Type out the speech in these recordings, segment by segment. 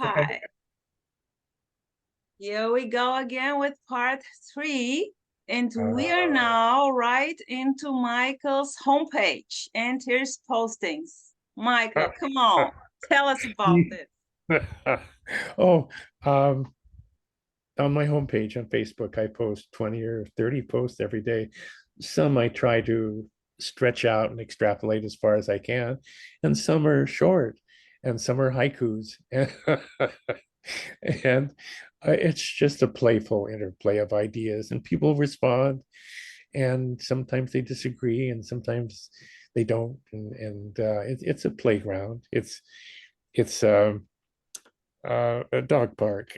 Okay. Okay, here we go again with part three. And we are Uh, now right into Michael's homepage and his postings. Michael, come on, tell us about this. oh, um, on my homepage on Facebook, I post 20 or 30 posts every day. Some I try to stretch out and extrapolate as far as I can, and some are short, and some are haikus. And it's just a playful interplay of ideas, and people respond, and sometimes they disagree, and sometimes they don't. And it's a playground. It's a dog park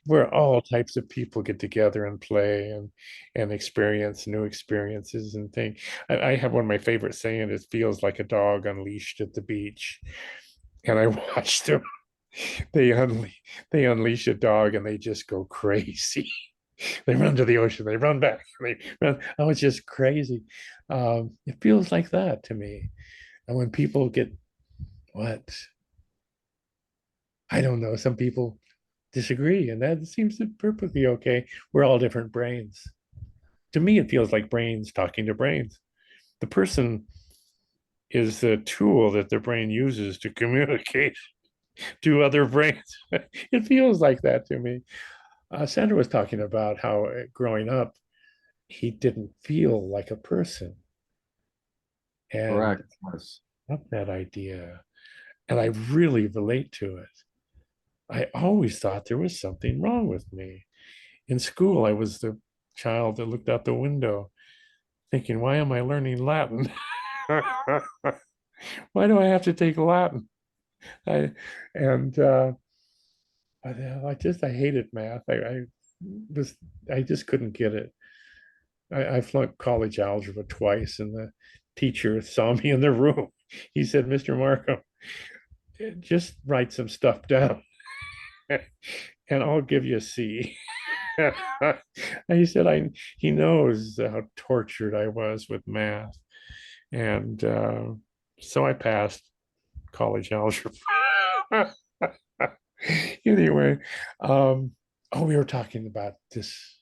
where all types of people get together and play and experience new experiences and things. I have one of my favorite saying, it feels like a dog unleashed at the beach. And I watched them. They they unleash a dog and they just go crazy. They run to the ocean, they run back, they run. Oh, it's just crazy. It feels like that to me. And when people get what I don't know, some people disagree, and that seems to perfectly okay. We're all different brains. To me, it feels like brains talking to brains. The person is the tool that the brain uses to communicate to other brains. It feels like that to me. Sandra was talking about how growing up, he didn't feel like a person. And Correct. Yes. I love that idea. And I really relate to it. I always thought there was something wrong with me. In school, I was the child that looked out the window thinking, why am I learning Latin? Why do I have to take Latin? I and I hated math. Was I just couldn't get it. I flunked college algebra twice, and the teacher saw me in the room. He said, "Mr. Markham, just write some stuff down, and I'll give you a C." And he said, he knows how tortured I was with math. And so I passed college algebra. Anyway, we were talking about this,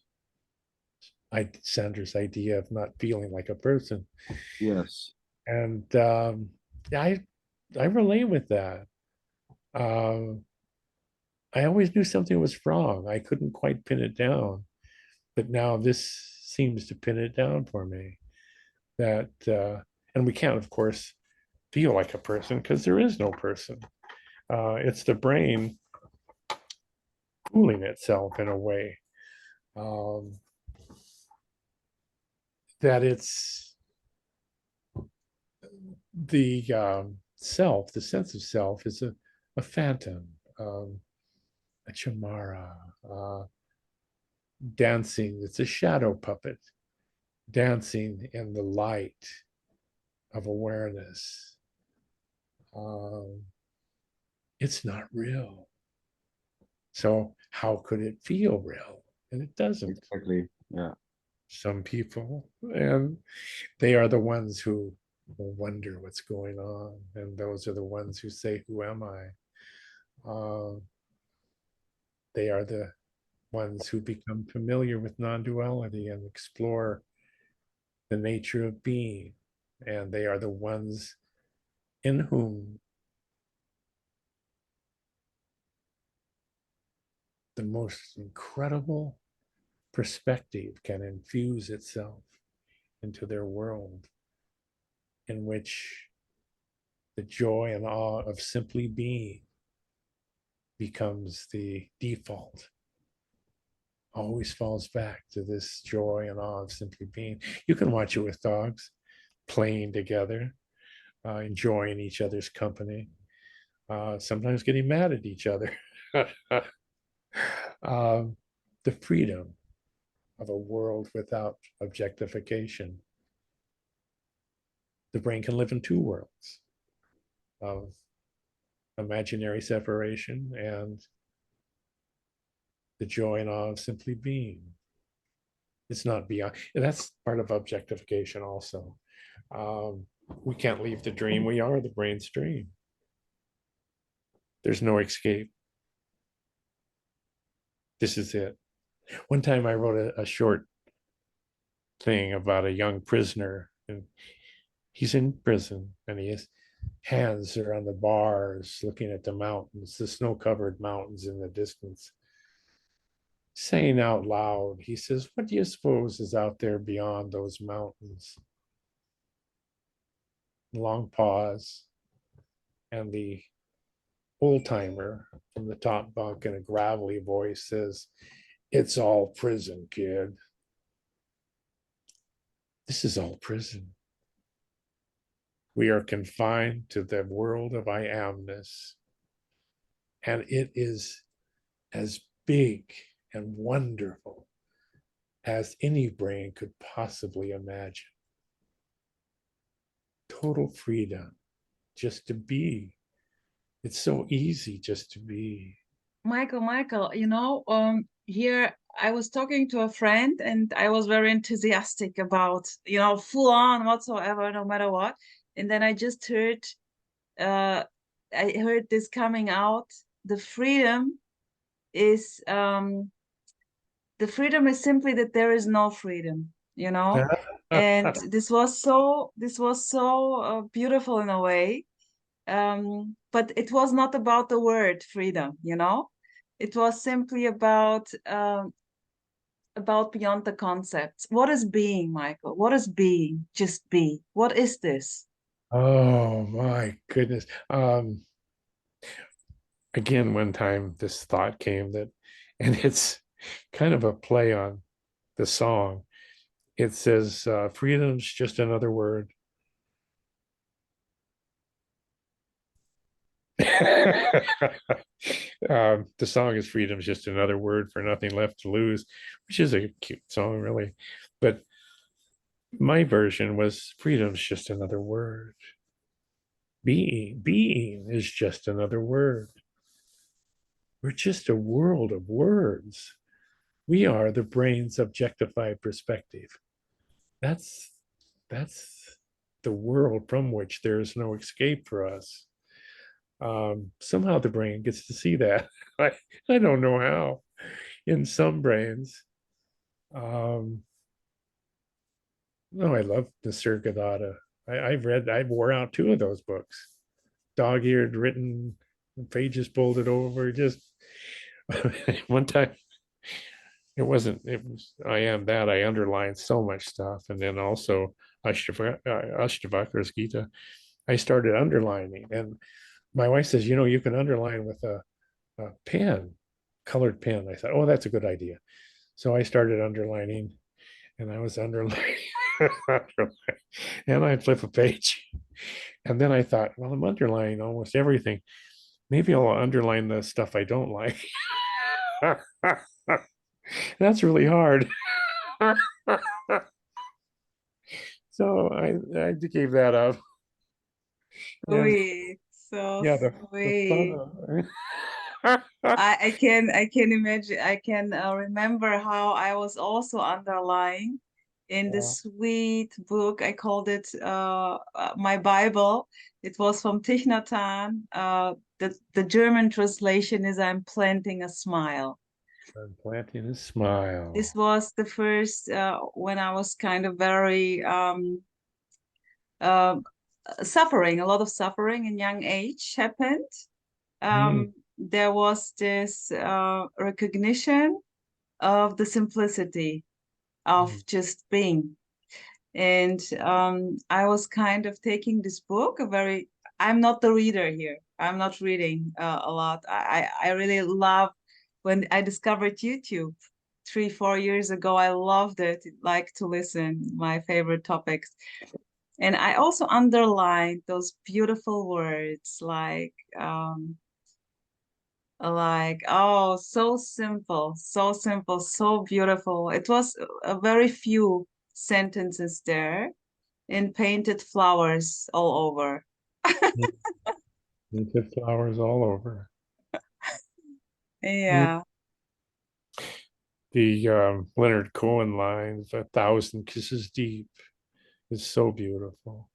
Sandra's idea of not feeling like a person. Yes. And I, I relate with that. Um, I always knew something was wrong. I couldn't quite pin it down, but now this seems to pin it down for me. That and we can't, of course, feel like a person because there is no person. It's the brain fooling itself in a way, um, that it's the self, the sense of self is a phantom, a chamara, dancing. It's a shadow puppet dancing in the light of awareness. Um, it's not real. So how could it feel real? And it doesn't. Exactly. Yeah. Some people, and they are the ones who will wonder what's going on, and those are the ones who say, who am I? They are the ones who become familiar with non-duality and explore the nature of being, and they are the ones in whom the most incredible perspective can infuse itself into their world, in which the joy and awe of simply being becomes the default. Always falls back to this joy and awe of simply being. You can watch it with dogs playing together, enjoying each other's company, sometimes getting mad at each other. um, the freedom of a world without objectification. The brain can live in two worlds of imaginary separation and the joy and awe of simply being. It's not beyond. That's part of objectification also. We can't leave the dream. We are the brain's dream. There's no escape. This is it. One time I wrote a short thing about a young prisoner, and he's in prison, and his hands are on the bars looking at the mountains, the snow-covered mountains in the distance. Saying out loud, he says, "What do you suppose is out there beyond those mountains?" Long pause, and the old timer from the top bunk in a gravelly voice says, "It's all prison, kid. This is all prison. We are confined to the world of I amness, and it is as big and wonderful as any brain could possibly imagine. Total freedom just to be. It's so easy just to be." Michael, here I was talking to a friend and I was very enthusiastic about, full on whatsoever, no matter what. And then I just heard, I heard this coming out. The freedom is, simply that there is no freedom, And this was so beautiful in a way. But it was not about the word freedom, It was simply about beyond the concepts. What is being, Michael? What is being? Just be. What is this? Oh my goodness. Again, one time this thought came that, and it's kind of a play on the song. It says, freedom's just another word. The song is "Freedom's just another word for nothing left to lose," which is a cute song, really. But my version was "Freedom's just another word. Being is just another word. We're just a world of words. We are the brain's objectified perspective. That's the world from which there is no escape for us. Somehow the brain gets to see that. I don't know how. In some brains, no, I love Nisargadatta. I wore out two of those books, dog-eared, written, pages folded over. Just one time, it was I am that I underlined so much stuff, and then also Ashtavakra's Gita. I started underlining, and my wife says, you can underline with a pen, colored pen. I thought, oh, that's a good idea. So I started underlining, and I was underlining, and I'd flip a page. And then I thought, well, I'm underlining almost everything. Maybe I'll underline the stuff I don't like. That's really hard. So I gave that up. And Sweet, so yeah, the sweet. fun. I can imagine. I can remember how I was also underlying in the sweet book. I called it my Bible. It was from Thich Nhat Hanh. The German translation is "I'm planting a smile." I'm planting a smile. This was the first when I was kind of very uh, suffering. A lot of suffering in young age happened. There was this recognition of the simplicity of just being. And I was kind of taking this book, I'm not the reader here. I'm not reading a lot. I really love when I discovered YouTube 3-4 years ago. I loved it, like to listen, my favorite topics. And I also underlined those beautiful words oh, so simple, so beautiful. It was a very few sentences there in painted flowers all over. Painted flowers all over. Yeah. The Leonard Cohen lines, "A thousand kisses deep," is so beautiful.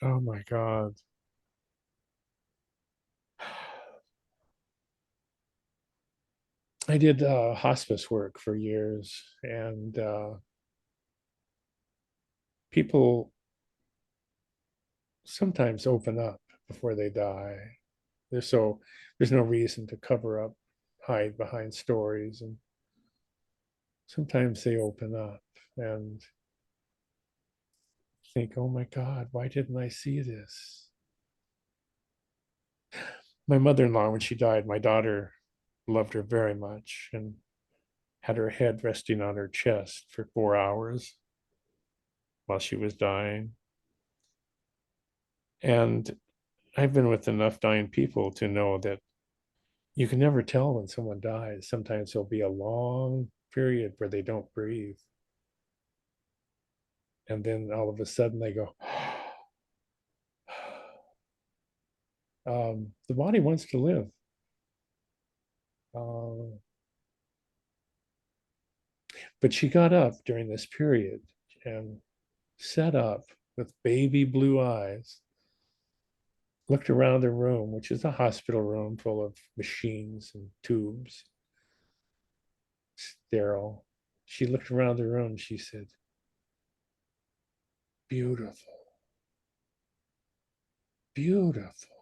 Oh my God. I did hospice work for years, and people sometimes open up before they die. There's no reason to cover up, hide behind stories, and sometimes they open up and think, "Oh my God, why didn't I see this?" My mother-in-law, when she died, my daughter loved her very much and had her head resting on her chest for 4 hours while she was dying. And I've been with enough dying people to know that you can never tell when someone dies. Sometimes there'll be a long period where they don't breathe. And then all of a sudden they go, the body wants to live. But she got up during this period and sat up with baby blue eyes, looked around the room, which is a hospital room full of machines and tubes, sterile. She looked around the room. She said, "Beautiful, beautiful."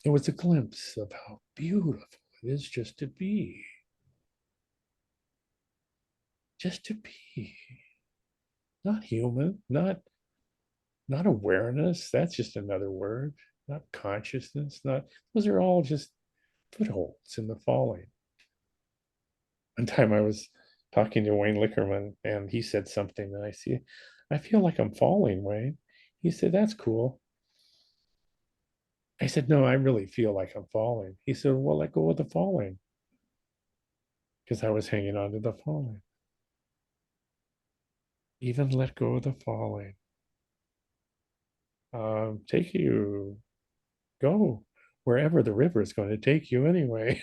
It was a glimpse of how beautiful it is just to be. Just to be. Not human, not awareness. That's just another word. Not consciousness. Not those are all just footholds in the falling. One time I was talking to Wayne Lickerman and he said something, and I feel like I'm falling, Wayne. He said, "That's cool." I said, "No, I really feel like I'm falling." He said, "Well, let go of the falling." Because I was hanging on to the falling. Even let go of the falling. Take you, go wherever the river is going to take you anyway.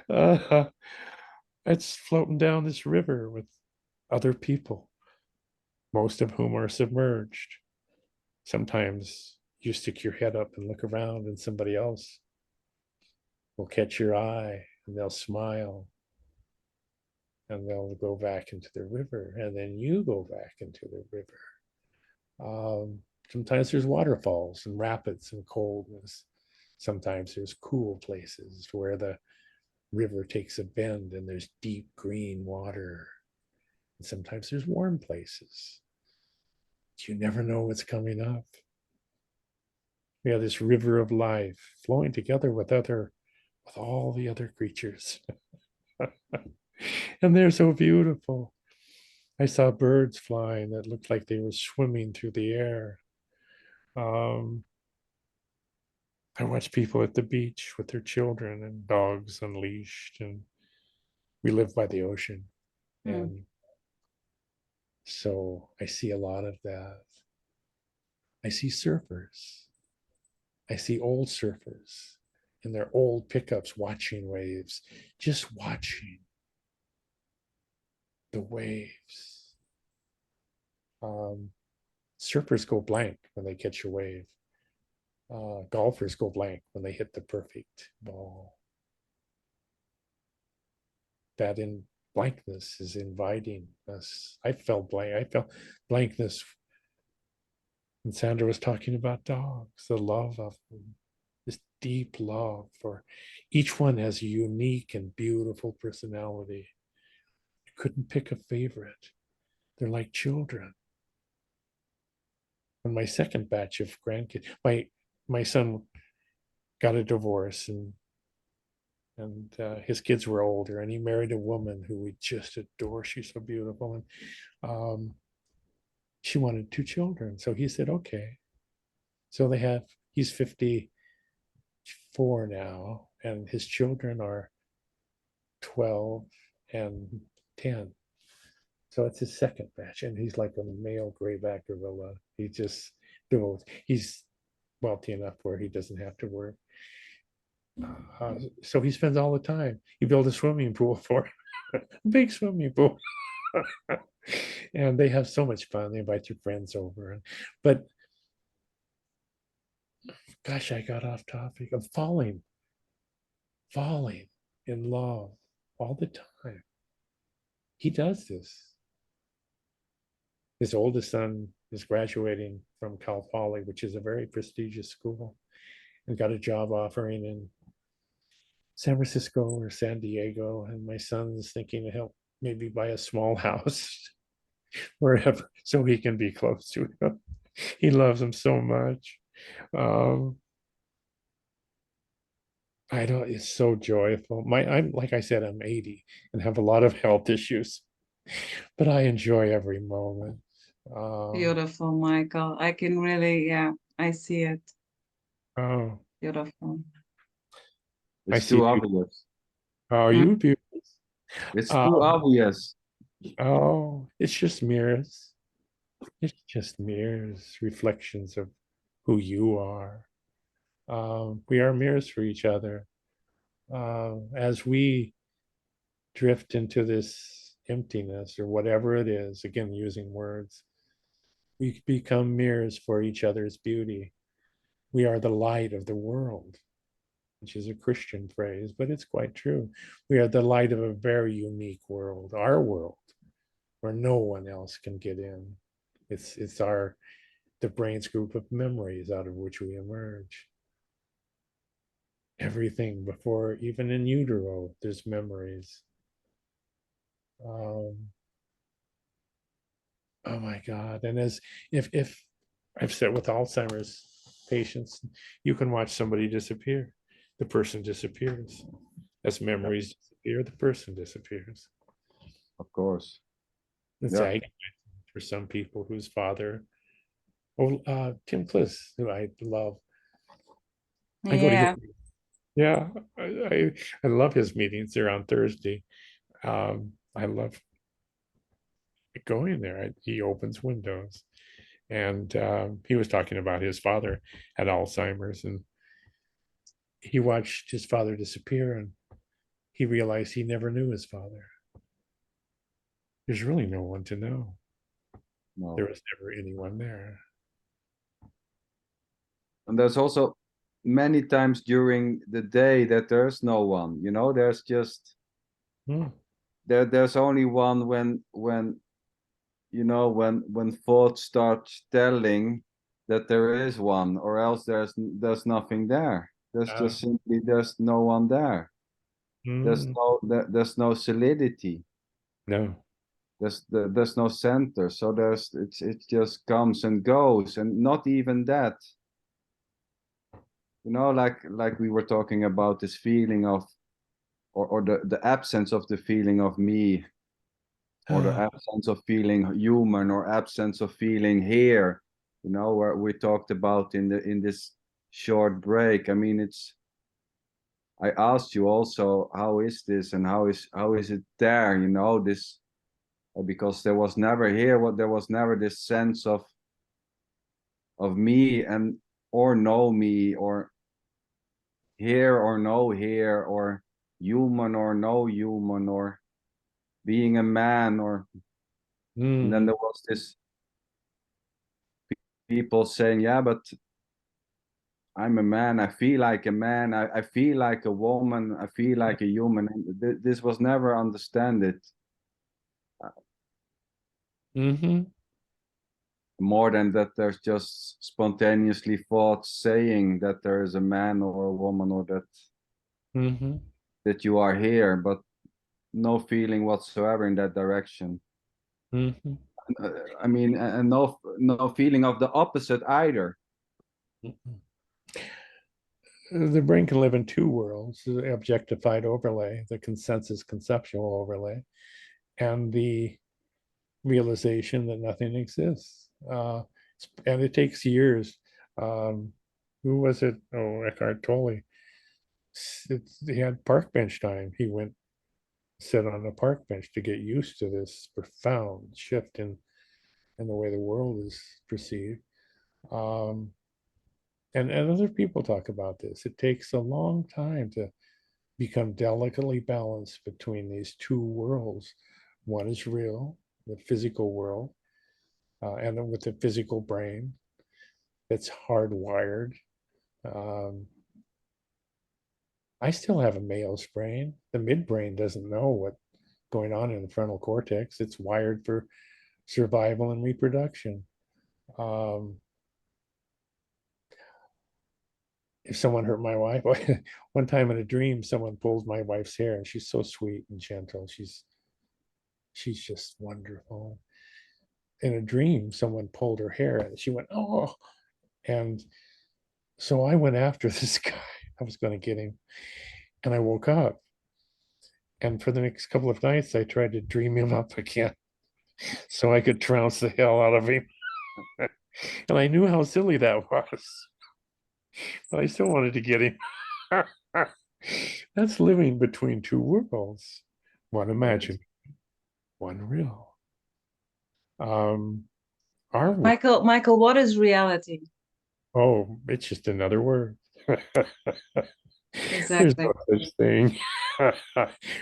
uh, it's floating down this river with other people, most of whom are submerged. Sometimes you stick your head up and look around, and somebody else will catch your eye and they'll smile and they'll go back into the river, and then you go back into the river. Sometimes there's waterfalls and rapids and coldness. Sometimes there's cool places where the river takes a bend and there's deep green water. And sometimes there's warm places. You never know what's coming up. We have this river of life flowing together with all the other creatures. And they're so beautiful. I saw birds flying that looked like they were swimming through the air. Um, I watch people at the beach with their children and dogs unleashed, and we live by the ocean. And so I see a lot of that. I see surfers. I see old surfers in their old pickups watching waves, just watching the waves. Surfers go blank when they catch a wave. Golfers go blank when they hit the perfect ball. That in blankness is inviting us. I felt blank. I felt blankness. And Sandra was talking about dogs, the love of them, this deep love for each one has a unique and beautiful personality. You couldn't pick a favorite. They're like children. And my second batch of grandkids, my son got a divorce and his kids were older, and he married a woman who we just adore. She's so beautiful, and she wanted two children. So he said, "Okay." So he's 54 now, and his children are 12 and 10. So it's his second batch, and he's like a male grayback gorilla. He's wealthy enough where he doesn't have to work. So he spends all the time. He built a swimming pool for him, a big swimming pool. And they have so much fun. They invite your friends over. But gosh, I got off topic of falling in love all the time. He does this. His oldest son is graduating from Cal Poly, which is a very prestigious school, and got a job offering in San Francisco or San Diego. And my son's thinking to help maybe buy a small house wherever so he can be close to him. He loves him so much. Um, I don't, it's so joyful. I'm like I said, I'm 80 and have a lot of health issues, but I enjoy every moment. Beautiful, Michael. I can really, yeah, I see it. Oh, Beautiful. I It's see too beauty. obvious. Oh, you Mm. beauty. It's too Um, obvious. oh, it's just mirrors. It's just mirrors, reflections of who you are. We are mirrors for each other. As we drift into this emptiness or whatever it is, again, using words, we become mirrors for each other's beauty. We are the light of the world, which is a Christian phrase, but it's quite true. We are the light of a very unique world, our world, where no one else can get in. It's the brain's group of memories out of which we emerge. Everything before, even in utero, there's memories. Um, oh my God. And as if I've said with Alzheimer's patients, you can watch somebody disappear. The person disappears. As Yeah, memories disappear, the person disappears. of course. It's Yeah. agony for some people whose father, oh, Tim Kliss, who I love. I go to his, Yeah. yeah, I love his meetings. They're on Thursday. I love going there. He opens windows. And he was talking about his father had Alzheimer's, and he watched his father disappear, and he realized he never knew his father. There's really no one to know. There No. was never anyone there. And there's also many times during the day that there's no one, there's just Hmm. there's only one when when thoughts start telling that there is one, or else there's nothing there. There's Uh, just simply there's no one there. hmm. There's no solidity. No. There's no center. So it just comes and goes, and not even that. Like we were talking about this feeling of, or the absence of the feeling of me, or the Ah, absence of feeling human, or absence of feeling here, where we talked about in this short break. I mean, I asked you also, how is this, and how is it there, this, because there was never here, what there was never this sense of me, and or no me, or here or no here, or human or no human, or being a man, or, and then hmm. there was this people saying, yeah, but I'm a man, I feel like a man, I feel like a woman, I feel like a human. And this was never understand it, Hmm. more than that there's just spontaneously thoughts saying that there is a man or a woman, or Hmm. that you are here, but no feeling whatsoever in that direction. Hmm. I mean, and no feeling of the opposite either. The brain can live in two worlds: the objectified overlay, the consensus conceptual overlay, and the realization that nothing exists. And it takes years. Um, who was it? Oh, Eckhart Tolle. He had park bench time. He went sit on a park bench to get used to this profound shift in the way the world is perceived. Um, and other people talk about this. It takes a long time to become delicately balanced between these two worlds. One is real, the physical world, and then with the physical brain that's hardwired. Um, I still have a male's brain. The midbrain doesn't know what's going on in the frontal cortex. It's wired for survival and reproduction. Um, if someone hurt my wife, one time in a dream, someone pulled my wife's hair, and she's so sweet and gentle. She's just wonderful. In a dream, someone pulled her hair, and she went, "Oh!" And so I went after this guy. I was going to get him, and I woke up. And for the next couple of nights, I tried to dream him up again so I could trounce the hell out of him. And I knew how silly that was, but I still wanted to get him. That's living between two worlds, one imagined, one real. Our Michael, what is reality? Oh, it's just another word. There's Exactly. no such thing.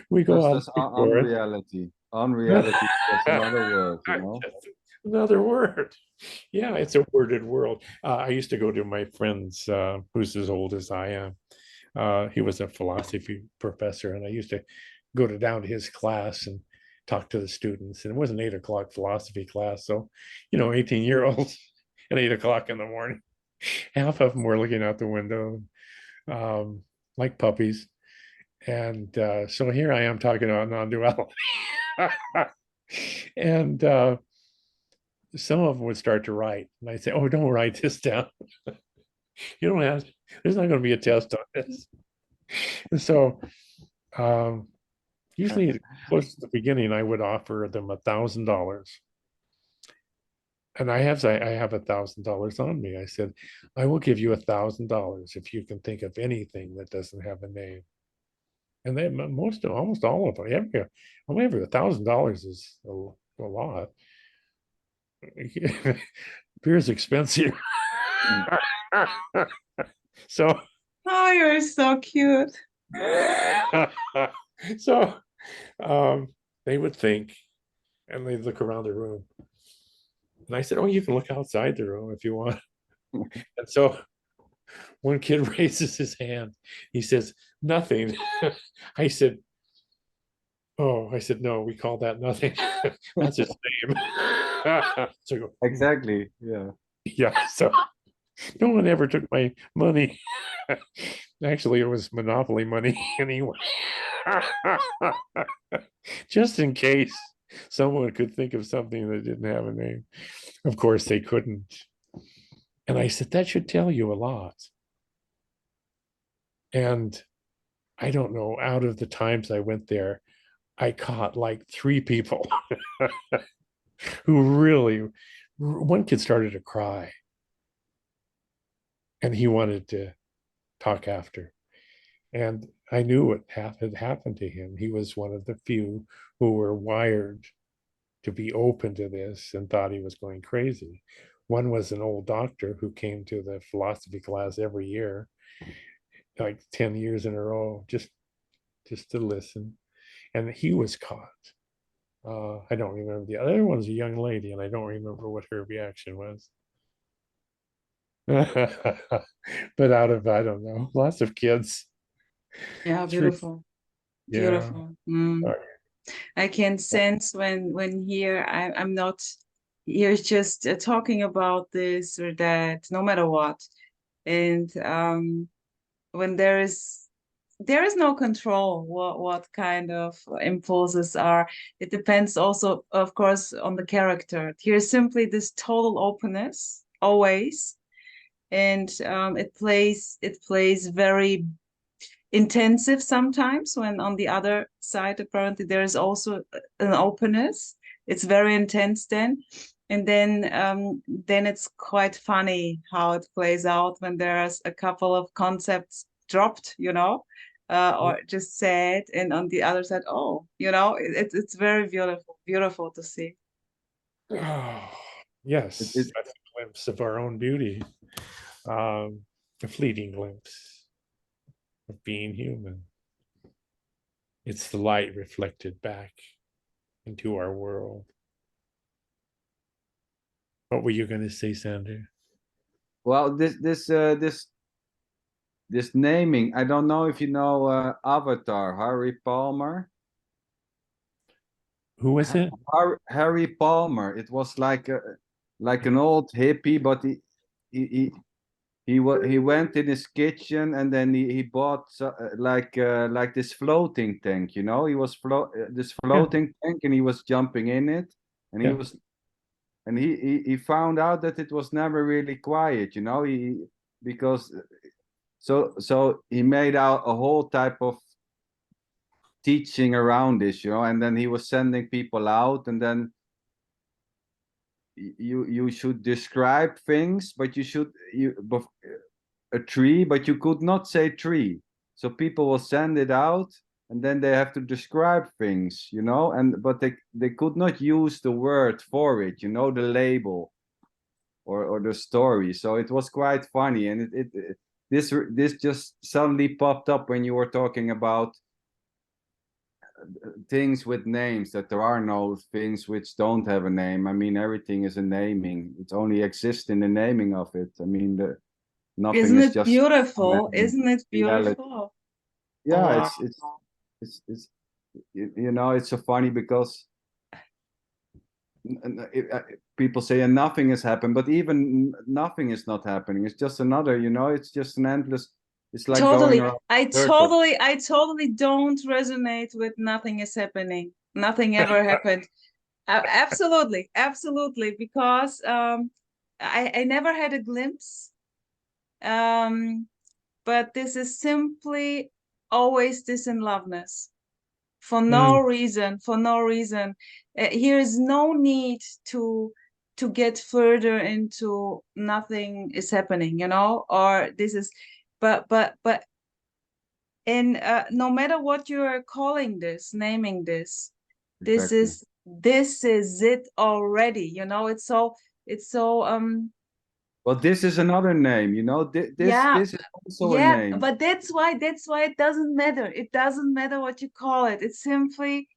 We go Just out as and look for it. unreality. Unreality is just another word, you know? Just another word. Yeah, it's a worded world. I used to go to my friend's, who's as old as I am. He was a philosophy professor, and I used to go down to his class and talk to the students. And it was an 8 o'clock philosophy class, so 18-year-olds at 8 o'clock in the morning. Half of them were looking out the window, like puppies. And so here I am talking about non-duality. And some of them would start to write. And I'd say, "Oh, don't write this down. You don't have, there's not going to be a test on this." And so usually close to the beginning, I would offer them $1,000. And I have $1,000 on me. I said, "I will give you $1,000 if you can think of anything that doesn't have a name." And they almost all of them. Every $1,000 is a lot. Beer is expensive. So Oh, you're so cute. so they would think, and they'd look around the room. And I said, "Oh, you can look outside the room if you want." And so one kid raises his hand. He says, "Nothing." I said, "Oh," I said, "No, we call that nothing." That's his name. So Exactly, yeah. yeah, so no one ever took my money. Actually, it was Monopoly money anyway. Just in case someone could think of something that didn't have a name. Of course, they couldn't. And I said, "That should tell you a lot." And I don't know, out of the times I went there, I caught like 3 people who really, one kid started to cry and he wanted to talk after. And I knew what had happened to him. He was one of the few who were wired to be open to this and thought he was going crazy. One was an old doctor who came to the philosophy class every year, like 10 years in a row, just to listen. And he was caught. I don't remember. The other one was a young lady, and I don't remember what her reaction was. But out of, I don't know, lots of kids. Yeah, Three, beautiful. yeah. Beautiful. I can sense when here I'm not here just talking about this or that, no matter what. And when there is no control what kind of impulses are. It depends also, of course, on the character. Here's simply this total openness always, and it plays very intensive sometimes when on the other side apparently there is also an openness. It's very intense then, and then it's quite funny how it plays out when there's a couple of concepts dropped, or just said, and on the other side, oh, it's very beautiful to see. Oh, yes, It, that's a glimpse of our own beauty, a fleeting glimpse of being human. It's the light reflected back into our world. What were you going to say, Sander? Well, this naming, I don't know if you know Avatar, Harry Palmer. Who was it? Harry Palmer. It was like an old hippie, but he he he went in his kitchen and then he bought like this floating tank. You know, he was this floating tank and he was jumping in it, and Yeah. he found out that it was never really quiet. You know, because so he made out a whole type of teaching around this, you know, and then he was sending people out, and then you should describe things, but a tree, but you could not say tree. So people will send it out, and then they have to describe things, you know, and but they could not use the word for it, you know, the label or the story. So it was quite funny, and this just suddenly popped up when you were talking about things with names, that there are no things which don't have a name. I mean, everything is a naming. It only exists in the naming of it. I mean, nothing Isn't is it just beautiful? Isn't it reality. beautiful? Yeah, Wow. it's you know, it's so funny because people say and nothing has happened, but even nothing is not happening. It's just another, you know, it's just an endless. It's like going Totally. around I in circles. totally don't resonate with nothing is happening. Nothing ever happened. Absolutely, absolutely, because I never had a glimpse. But this is simply always this in loveness. For no reason, for no reason. Here is no need to get further into nothing is happening, you know, or this is, but and no matter what you are calling this, naming this, Exactly. this is it already, you know. It's so Well, this is another name, you know. yeah, This is also a yeah, name. but that's why it doesn't matter. It doesn't matter what you call it. It's simply,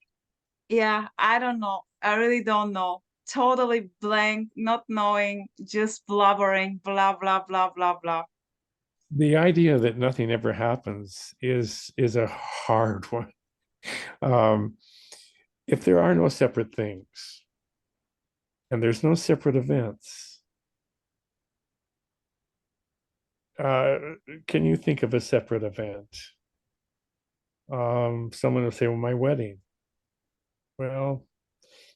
yeah, I don't know. I really don't know. Totally blank, not knowing, just blubbering, blah blah blah blah blah. The idea that nothing ever happens is a hard one. Um, if there are no separate things and there's no separate events, uh, can you think of a separate event? Someone will say, well, my wedding. Well,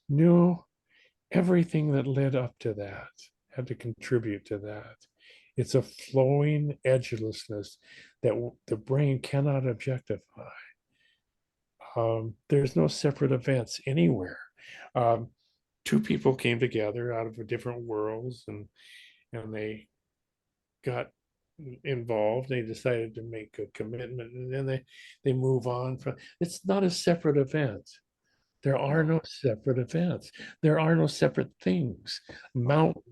no, everything that led up to that had to contribute to that. It's a flowing edgelessness that the brain cannot objectify. There's no separate events anywhere. Um, Two people came together out of different worlds, and they got involved. They decided to make a commitment, and then they move on from. It's not a separate event. There are no separate events. There are no separate things. Mountain.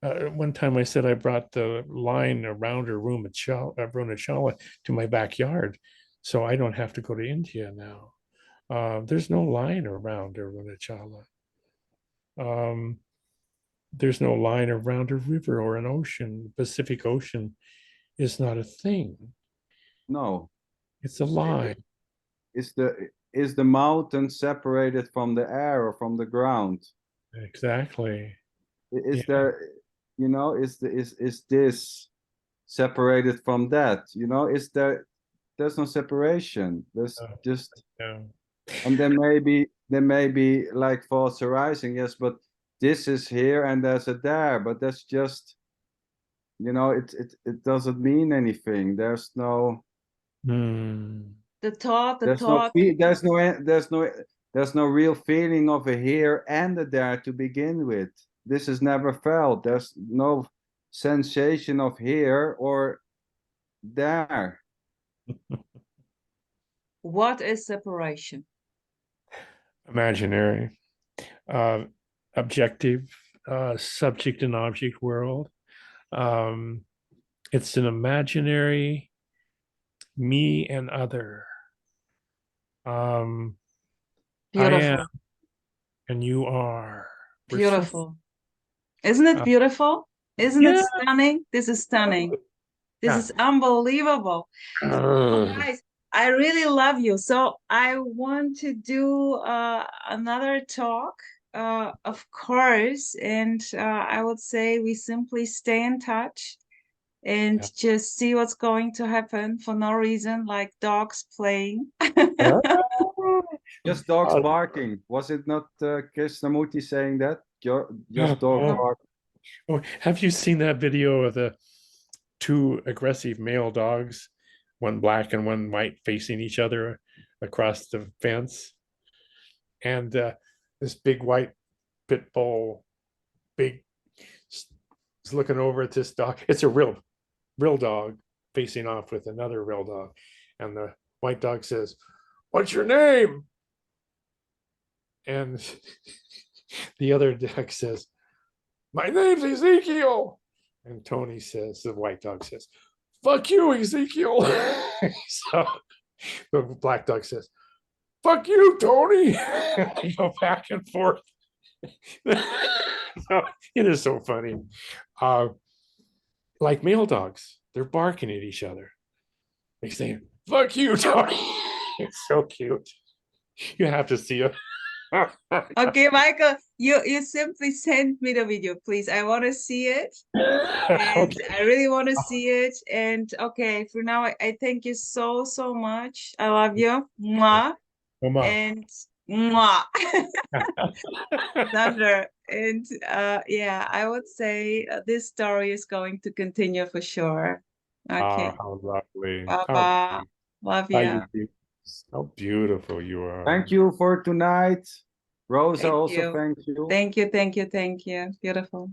One time I said I brought the line around Arunachala to my backyard, so I don't have to go to India now. There's no line around Arunachala. Um, there's no line around a river or an ocean. Pacific Ocean is not a thing. No. It's a line. Is the mountain separated from the air or from the ground? Exactly. Is Yeah. there, you know, is this separated from that? You know, there's no separation. There's Oh, just, yeah. and there may be like thoughts arising, yes, but this is here and there's a there, but that's just, you know, it doesn't mean anything. Hmm. The thought, the There's no thought. there's no real feeling of a here and a there to begin with. This is never felt. There's no sensation of here or there. What is separation? Imaginary, uh, objective, subject and object world. Um, it's an imaginary me and other. I am Beautiful, and you are. We're so beautiful. Isn't it beautiful? Isn't it yeah. stunning? This is stunning. This Yeah. is unbelievable. Guys, I really love you. So I want to do another talk, of course, and I would say we simply stay in touch and Yeah. just see what's going to happen for no reason, like dogs playing. Just dogs Uh, barking. Was it not Krishnamurti saying that? yeah. Just dogs Oh, barking. oh, have you seen that video of the two aggressive male dogs, one black and one white, facing each other across the fence? And this big white pit bull, big, is looking over at this dog. It's a real dog facing off with another real dog. And the white dog says, "What's your name?" And the other dog says, "My name's Ezekiel." And Tony says, the white dog says, "Fuck you, Ezekiel." So the black dog says, "Fuck you, Tony." They go back and forth. So it is so funny. Like male dogs, they're barking at each other. They say, "Fuck you, Tony." It's so cute. You have to see it. Okay, Michael, you simply send me the video, please. I want to see it. And Okay. I really want to see it. And okay, for now, I thank you so, so much. I love you. Mwah. Come on. And mwah. Thunder. And yeah, I would say this story is going to continue for sure. Okay. How lovely. Bye-bye. Love you. How beautiful you are. Thank you for tonight. Rosa, Thank also you. thank you. Thank you, thank you, thank you. Beautiful.